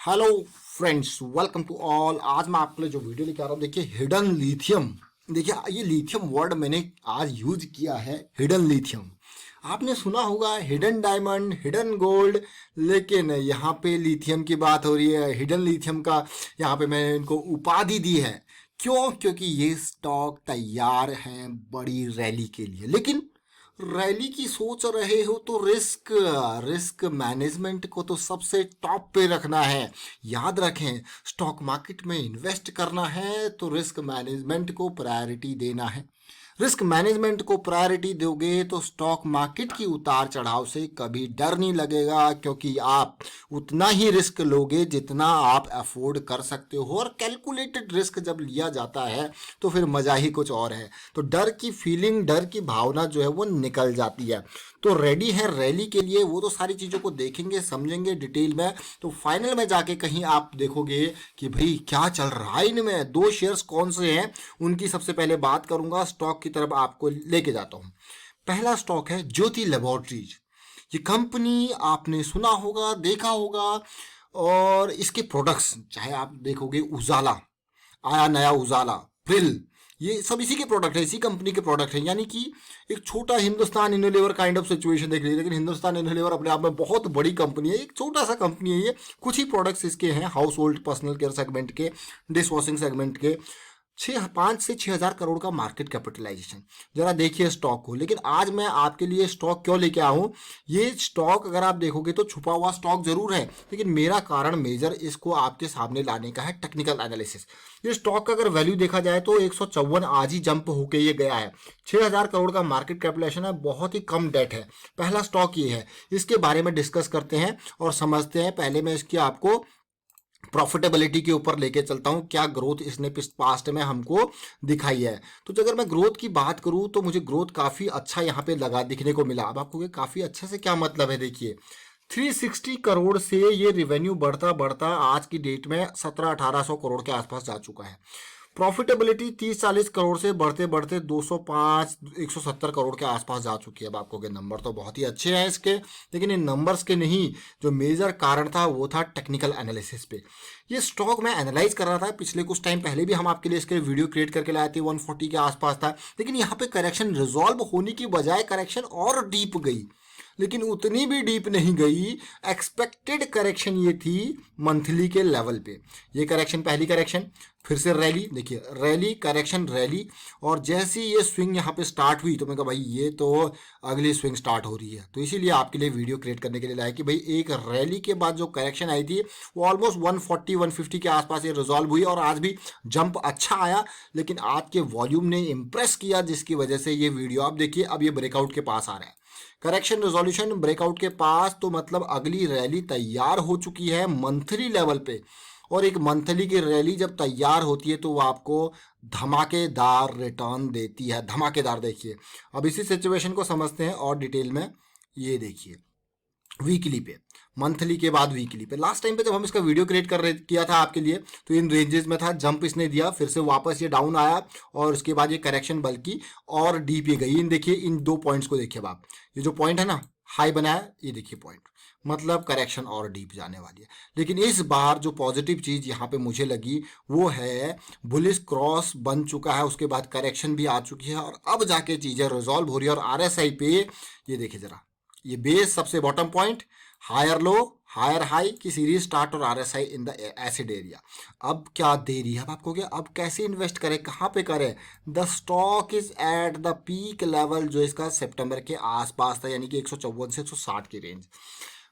Hello friends, welcome to all. आज मैं आपके लिए जो वीडियो लेके आ रहा हूँ, देखिए हिडन लिथियम। देखिए ये लिथियम वर्ड मैंने आज यूज किया है, हिडन लिथियम। आपने सुना होगा हिडन डायमंड, हिडन गोल्ड, लेकिन यहाँ पे लिथियम की बात हो रही है। हिडन लिथियम का यहाँ पे मैंने इनको उपाधि दी है। क्यों? क्योंकि ये स्टॉक तैयार है बड़ी रैली के लिए। लेकिन रैली की सोच रहे हो तो रिस्क रिस्क मैनेजमेंट को तो सबसे टॉप पे रखना है। याद रखें, स्टॉक मार्केट में इन्वेस्ट करना है तो रिस्क मैनेजमेंट को प्रायोरिटी देना है। रिस्क मैनेजमेंट को प्रायोरिटी दोगे तो स्टॉक मार्केट की उतार चढ़ाव से कभी डर नहीं लगेगा, क्योंकि आप उतना ही रिस्क लोगे जितना आप अफोर्ड कर सकते हो। और कैलकुलेटेड रिस्क जब लिया जाता है तो फिर मजा ही कुछ और है। तो डर की फीलिंग, डर की भावना जो है वो निकल जाती है। तो रेडी है रैली के लिए, वो तो सारी चीज़ों को देखेंगे, समझेंगे डिटेल में। तो फाइनल में जाके कहीं आप देखोगे कि भाई क्या चल रहा है इनमें, दो शेयर्स कौन से हैं उनकी सबसे पहले बात करूंगा। स्टॉक की तरफ आपको लेके जाता हूं। पहला स्टॉक है ज्योति लैबोरेटरीज। ये कंपनी आपने सुना होगा, देखा होगा। और इसके प्रोडक्ट्स चाहे आप देखोगे, उजाला आया, नया उजाला, प्रिल, ये सब इसी के प्रोडक्ट है, इसी कंपनी के प्रोडक्ट है। यानी कि एक छोटा Hindustan Unilever kind of situation देख लीजिए। लेकिन हिंदुस्तान यूनिलीवर अपने आप में बहुत बड़ी कंपनी है, एक छोटा सा कंपनी है ये। कुछ ही प्रोडक्ट्स इसके हैं house hold personal care segment के, डिश वॉशिंग सेगमेंट के। 5 से 6 हज़ार करोड़ का मार्केट कैपिटलाइजेशन। जरा देखिए स्टॉक को। लेकिन आज मैं आपके लिए स्टॉक क्यों लेके आया हूँ, ये स्टॉक अगर आप देखोगे तो छुपा हुआ स्टॉक जरूर है, लेकिन मेरा कारण मेजर इसको आपके सामने लाने का है टेक्निकल एनालिसिस। ये स्टॉक का अगर वैल्यू देखा जाए तो 154 आज ही जंप होके ये गया है। 6,000 करोड़ का मार्केट कैपिटलाइजेशन है, बहुत ही कम डेट है। पहला स्टॉक ये है, इसके बारे में डिस्कस करते हैं और समझते हैं। पहले मैं इसकी आपको प्रॉफिटेबिलिटी के ऊपर लेके चलता हूं, क्या ग्रोथ इसने पास्ट में हमको दिखाई है। तो अगर मैं ग्रोथ की बात करूं तो मुझे ग्रोथ काफी अच्छा यहां पे लगा, दिखने को मिला। अब आपको काफी अच्छे से क्या मतलब है, देखिए 360 करोड़ से ये रेवेन्यू बढ़ता बढ़ता आज की डेट में 1700-1800 करोड़ के आसपास जा चुका है। प्रॉफिटेबिलिटी 30-40 करोड़ से बढ़ते बढ़ते 205 170 करोड़ के आसपास जा चुकी है। अब आपको के नंबर तो बहुत ही अच्छे हैं इसके, लेकिन इन नंबर्स के नहीं, जो मेजर कारण था वो था टेक्निकल एनालिसिस पे। ये स्टॉक मैं एनालाइज कर रहा था पिछले कुछ टाइम पहले भी, हम आपके लिए इसके वीडियो क्रिएट करके लाए थे, 140 के आसपास था। लेकिन यहाँ पे करेक्शन रिजॉल्व होने की बजाय करेक्शन और डीप गई, लेकिन उतनी भी डीप नहीं गई। एक्सपेक्टेड करेक्शन ये थी मंथली के लेवल पे। ये करेक्शन, पहली करेक्शन, फिर से रैली, देखिए रैली, करेक्शन, रैली। और जैसी ये स्विंग यहाँ पे स्टार्ट हुई तो मैं कहा भाई ये तो अगली स्विंग स्टार्ट हो रही है। तो इसीलिए आपके लिए वीडियो क्रिएट करने के लिए लाया कि भाई एक रैली के बाद जो करेक्शन आई थी वो ऑलमोस्ट 140-150 के आसपास ये रिजॉल्व हुई और आज भी जंप अच्छा आया। लेकिन आज के वॉल्यूम ने इंप्रेस किया, जिसकी वजह से ये वीडियो आप देखिए अब ये ब्रेकआउट के पास आ रहा है। करेक्शन, रेजोल्यूशन, ब्रेकआउट के पास, तो मतलब अगली रैली तैयार हो चुकी है मंथली लेवल पे। और एक मंथली की रैली जब तैयार होती है तो वो आपको धमाकेदार रिटर्न देती है, धमाकेदार। देखिए अब इसी सिचुएशन को समझते हैं और डिटेल में। ये देखिए वीकली पे, मंथली के बाद वीकली पे। लास्ट टाइम पे जब हम इसका वीडियो क्रिएट किया था आपके लिए तो इन रेंजेस में था, जंप इसने दिया, फिर से वापस ये डाउन आया और उसके बाद ये करेक्शन बल्कि और डीप ये गई। इन देखिए इन दो पॉइंट्स को देखिए आप, ये जो पॉइंट है ना हाई बनाया, ये देखिए पॉइंट, मतलब करेक्शन और डीप जाने वाली है। लेकिन इस बार जो पॉजिटिव चीज यहाँ पे मुझे लगी वो है बुलिश क्रॉस बन चुका है, उसके बाद करेक्शन भी आ चुकी है और अब जाके चीजें रिजॉल्व हो रही है। और आरएसआई पे ये देखिए जरा, ये बेस सबसे bottom point, higher low higher high की सीरीज स्टार्ट और RSI in the acid area. अब क्या देरी है, अब आपको क्या, अब कैसे इन्वेस्ट करें, कहाँ पे करें? The stock is at the peak level जो इसका सितंबर के आसपास था, यानी कि 154 से 160 की रेंज।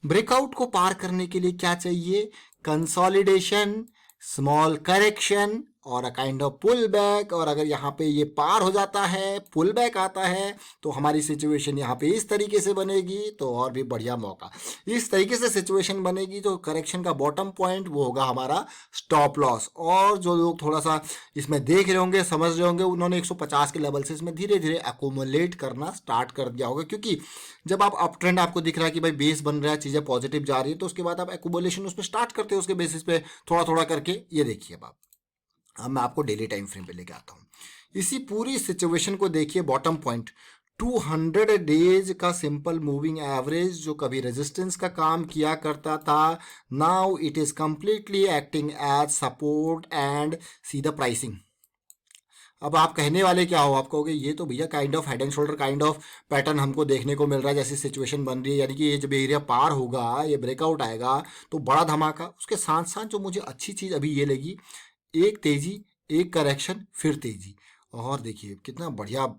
ब्रेकआउट को पार करने के लिए क्या चाहिए? कंसोलिडेशन, स्मॉल करेक्शन और a kind of pull back. और अगर यहाँ पे ये पार हो जाता है, पुल बैक आता है, तो हमारी सिचुएशन यहाँ पे इस तरीके से बनेगी, तो और भी बढ़िया मौका। इस तरीके से सिचुएशन बनेगी तो करेक्शन का बॉटम पॉइंट वो होगा हमारा स्टॉप लॉस। और जो लोग थोड़ा सा इसमें देख रहे होंगे, समझ रहे होंगे, उन्होंने 150 के लेवल से इसमें धीरे धीरे एकोमुलेट करना स्टार्ट कर दिया होगा। क्योंकि जब आप अप ट्रेंड आपको दिख रहा है कि भाई बेस बन रहा है, चीज़ें पॉजिटिव जा रही है, तो उसके बाद आप एकोमुलेशन उसमें स्टार्ट करते हो उसके बेसिस पे थोड़ा थोड़ा करके। ये देखिए अब मैं आपको डेली टाइम फ्रेम पे लेके आता हूँ। इसी पूरी सिचुएशन को देखिए, बॉटम पॉइंट 200 डेज का सिंपल मूविंग एवरेज जो कभी रेजिस्टेंस का काम किया करता था, now it is completely acting as support and see the pricing. अब आप कहने वाले क्या हो, आप कहोगे ये तो भैया kind of head and shoulder kind of pattern हमको देखने को मिल रहा है, जैसी सिचुएशन बन रही है, यानी कि ये जब एरिया पार होगा, ये ब्रेकआउट आएगा तो बड़ा धमाका। उसके साथ साथ जो मुझे अच्छी चीज़ अभी ये लगी, एक तेजी, एक करेक्शन, फिर तेजी, और देखिए कितना बढ़िया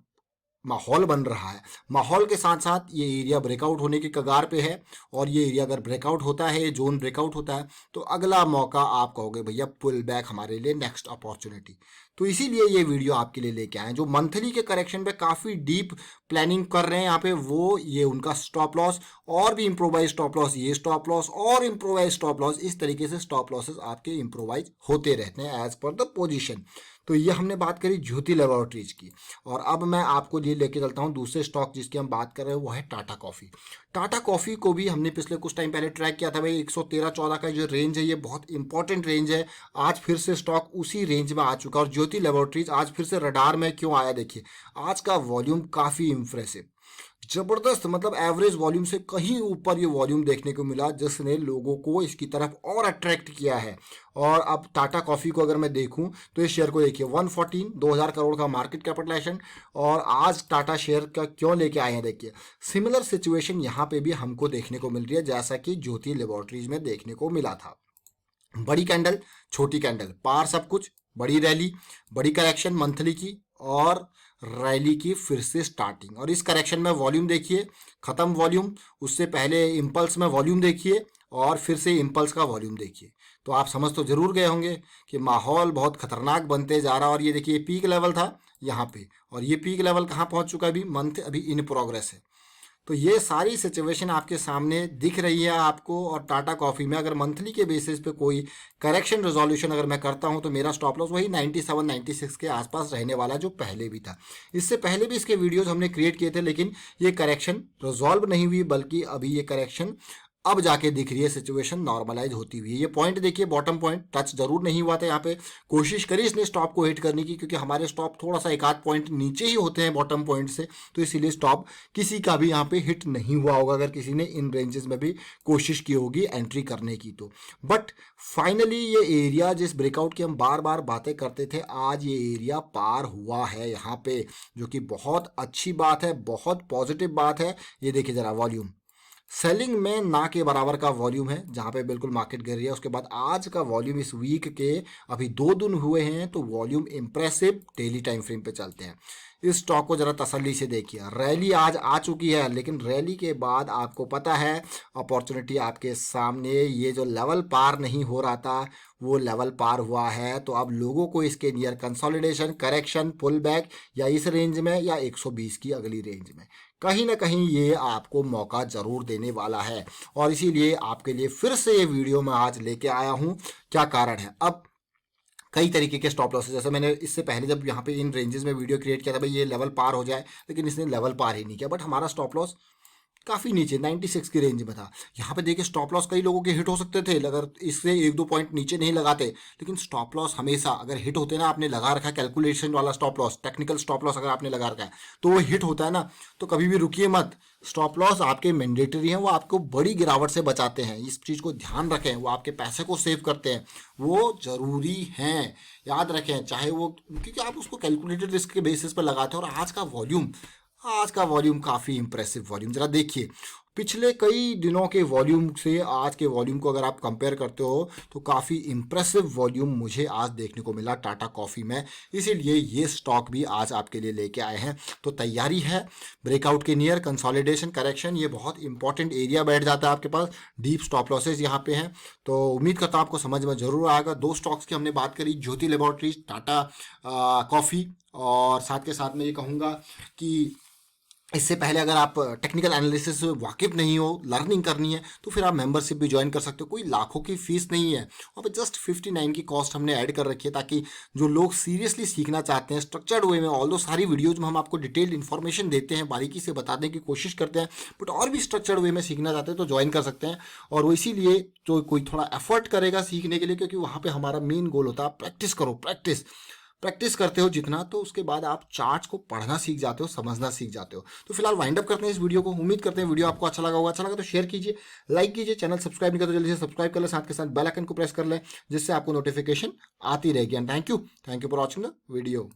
माहौल बन रहा है। माहौल के साथ साथ ये एरिया ब्रेकआउट होने के कगार पे है, और ये एरिया अगर ब्रेकआउट होता है, जोन ब्रेकआउट होता है, तो अगला मौका आप कहोगे भैया पुल बैक हमारे लिए नेक्स्ट अपॉर्चुनिटी। तो इसीलिए ये वीडियो आपके लिए लेके आए। जो मंथली के करेक्शन पे काफ़ी डीप प्लानिंग कर रहे हैं यहाँ पे, वो ये उनका स्टॉप लॉस और भी इम्प्रोवाइज स्टॉप लॉस, ये स्टॉप लॉस और इम्प्रोवाइज स्टॉप लॉस, इस तरीके से स्टॉप लॉसेस आपके इम्प्रोवाइज होते रहते हैं एज पर द पोजीशन। तो ये हमने बात करी ज्योति लैबोरेटरीज की, और अब मैं आपको ये लेके चलता हूँ दूसरे स्टॉक जिसकी हम बात कर रहे हैं, वो है टाटा कॉफ़ी। टाटा कॉफ़ी को भी हमने पिछले कुछ टाइम पहले ट्रैक किया था भाई, 113-14 का जो रेंज है ये बहुत इंपॉर्टेंट रेंज है। आज फिर से स्टॉक उसी रेंज में आ चुका है, और ज्योति लैबोरेटरीज आज फिर से रडार में क्यों आया, देखिए आज का वॉल्यूम काफ़ी इंप्रेसिव, जबरदस्त, मतलब एवरेज वॉल्यूम से कहीं ऊपर ये वॉल्यूम देखने को मिला, जिसने लोगों को इसकी तरफ और अट्रैक्ट किया है। और अब टाटा कॉफ़ी को अगर मैं देखूं तो इस शेयर को देखिए 114, 2000 करोड़ का मार्केट कैपिटलाइजेशन, और आज टाटा शेयर का क्यों लेके आए हैं देखिए। सिमिलर सिचुएशन यहाँ पे भी हमको देखने को मिल रही है जैसा कि ज्योति लेबोरेटरीज में देखने को मिला था। बड़ी कैंडल, छोटी कैंडल, पार सब कुछ, बड़ी रैली, बड़ी करेक्शन मंथली की, और रैली की फिर से स्टार्टिंग। और इस करेक्शन में वॉल्यूम देखिए, खत्म वॉल्यूम, उससे पहले इम्पल्स में वॉल्यूम देखिए, और फिर से इम्पल्स का वॉल्यूम देखिए। तो आप समझ तो जरूर गए होंगे कि माहौल बहुत खतरनाक बनते जा रहा है। और ये देखिए पीक लेवल था यहाँ पे, और ये पीक लेवल कहाँ पहुँच चुका है, अभी मंथ अभी इन प्रोग्रेस है। तो ये सारी सिचुएशन आपके सामने दिख रही है आपको। और टाटा कॉफ़ी में अगर मंथली के बेसिस पे कोई करेक्शन रेजोल्यूशन अगर मैं करता हूं, तो मेरा स्टॉप लॉस वही 97 96 के आसपास रहने वाला जो पहले भी था। इससे पहले भी इसके वीडियोस हमने क्रिएट किए थे, लेकिन ये करेक्शन रिजॉल्व नहीं हुई, बल्कि अभी ये करेक्शन अब जाके दिख रही है, सिचुएशन नॉर्मलाइज होती हुई है। ये पॉइंट देखिए, बॉटम पॉइंट टच जरूर नहीं हुआ था यहाँ पे, कोशिश करी इसने स्टॉप को हिट करने की, क्योंकि हमारे स्टॉप थोड़ा सा एक आध पॉइंट नीचे ही होते हैं बॉटम पॉइंट से, तो इसीलिए स्टॉप किसी का भी यहाँ पे हिट नहीं हुआ होगा अगर किसी ने इन रेंजेस में भी कोशिश की होगी एंट्री करने की तो। बट फाइनली ये एरिया जिस ब्रेकआउट की हम बार बार बातें करते थे, आज ये एरिया पार हुआ है यहाँ पे, जो कि बहुत अच्छी बात है, बहुत पॉजिटिव बात है। ये देखिए जरा वॉल्यूम, सेलिंग में ना के बराबर का वॉल्यूम है, जहां पे बिल्कुल मार्केट गिर रही है। उसके बाद आज का वॉल्यूम इस वीक के अभी 2 दिन हुए हैं, तो volume impressive. Daily time frame पे चलते हैं, इस स्टॉक को जरा तसल्ली से देखिए। रैली आज आ चुकी है, लेकिन रैली के बाद आपको पता है अपॉर्चुनिटी आपके सामने, ये जो लेवल पार नहीं हो रहा था वो लेवल पार हुआ है। तो अब लोगों को इसके near consolidation, correction, pull back, या इस रेंज में या 120 की अगली रेंज में कहीं ना कहीं ये आपको मौका जरूर देने वाला है। और इसीलिए आपके लिए फिर से ये वीडियो मैं आज लेके आया हूँ। क्या कारण है, अब कई तरीके के स्टॉप लॉसेस, जैसे मैंने इससे पहले जब यहाँ पे इन रेंजेस में वीडियो क्रिएट किया था भाई ये लेवल पार हो जाए, लेकिन इसने लेवल पार ही नहीं किया। बट हमारा स्टॉप लॉस काफ़ी नीचे 96 की रेंज में था। यहाँ पे देखिए स्टॉप लॉस कई लोगों के हिट हो सकते थे अगर इससे 1-2 पॉइंट नीचे नहीं लगाते, लेकिन स्टॉप लॉस हमेशा अगर हिट होते ना, आपने लगा रखा है कैलकुलेशन वाला stop loss, technical stop loss अगर आपने लगा रखा है तो वो हिट होता है ना, तो कभी भी रुकिए मत। स्टॉप लॉस आपके मैंडेटरी हैं, वो आपको बड़ी गिरावट से बचाते हैं, इस चीज़ को ध्यान रखें। वो आपके पैसे को सेव करते हैं, वो ज़रूरी हैं, याद रखें। चाहे वो, क्योंकि आप उसको कैलकुलेटेड रिस्क के बेसिस पर लगाते हैं। और आज का वॉल्यूम काफ़ी इंप्रेसिव वॉल्यूम, जरा देखिए पिछले कई दिनों के वॉल्यूम से आज के वॉल्यूम को अगर आप कंपेयर करते हो तो काफ़ी इंप्रेसिव वॉल्यूम मुझे आज देखने को मिला टाटा कॉफ़ी में। इसीलिए ये स्टॉक भी आज आपके लिए लेके आए हैं। तो तैयारी है ब्रेकआउट के नियर, कंसोलिडेशन, करेक्शन, ये बहुत इंपॉर्टेंट एरिया बैठ जाता है आपके पास। डीप स्टॉप लॉसेज यहाँ पे हैं, तो उम्मीद करता हूँ आपको समझ में जरूर आएगा। 2 स्टॉक्स की हमने बात करी, ज्योति लैबोरेटरीज, टाटा कॉफ़ी, और साथ के साथ में ये कहूँगा कि इससे पहले अगर आप टेक्निकल एनालिसिस से वाकिफ नहीं हो, लर्निंग करनी है, तो फिर आप मेंबरशिप भी ज्वाइन कर सकते हो। कोई लाखों की फीस नहीं है, वहाँ पे जस्ट 59 की कॉस्ट हमने ऐड कर रखी है, ताकि जो लोग सीरियसली सीखना चाहते हैं स्ट्रक्चर्ड वे में, ऑल्दो सारी वीडियोज में हम आपको डिटेल्ड इन्फॉर्मेशन देते हैं, बारीकी से बताने की कोशिश करते हैं, बट और भी स्ट्रक्चर्ड वे में सीखना चाहते हैं तो ज्वाइन कर सकते हैं। और वो इसीलिए तो कोई थोड़ा एफर्ट करेगा सीखने के लिए, क्योंकि वहाँ पर हमारा मेन गोल होता है प्रैक्टिस करो, प्रैक्टिस प्रैक्टिस करते हो जितना, तो उसके बाद आप चार्ट्स को पढ़ना सीख जाते हो, समझना सीख जाते हो। तो फिलहाल वाइंड अप करते हैं इस वीडियो को। उम्मीद करते हैं वीडियो आपको अच्छा लगा होगा। अच्छा लगा तो शेयर कीजिए, लाइक कीजिए, चैनल सब्सक्राइब नहीं करते तो जल्दी से सब्सक्राइब कर ले, साथ के साथ बेल आइकन को प्रेस कर ले, जिससे आपको नोटिफिकेशन आती रहेगी। And thank you for watching the video.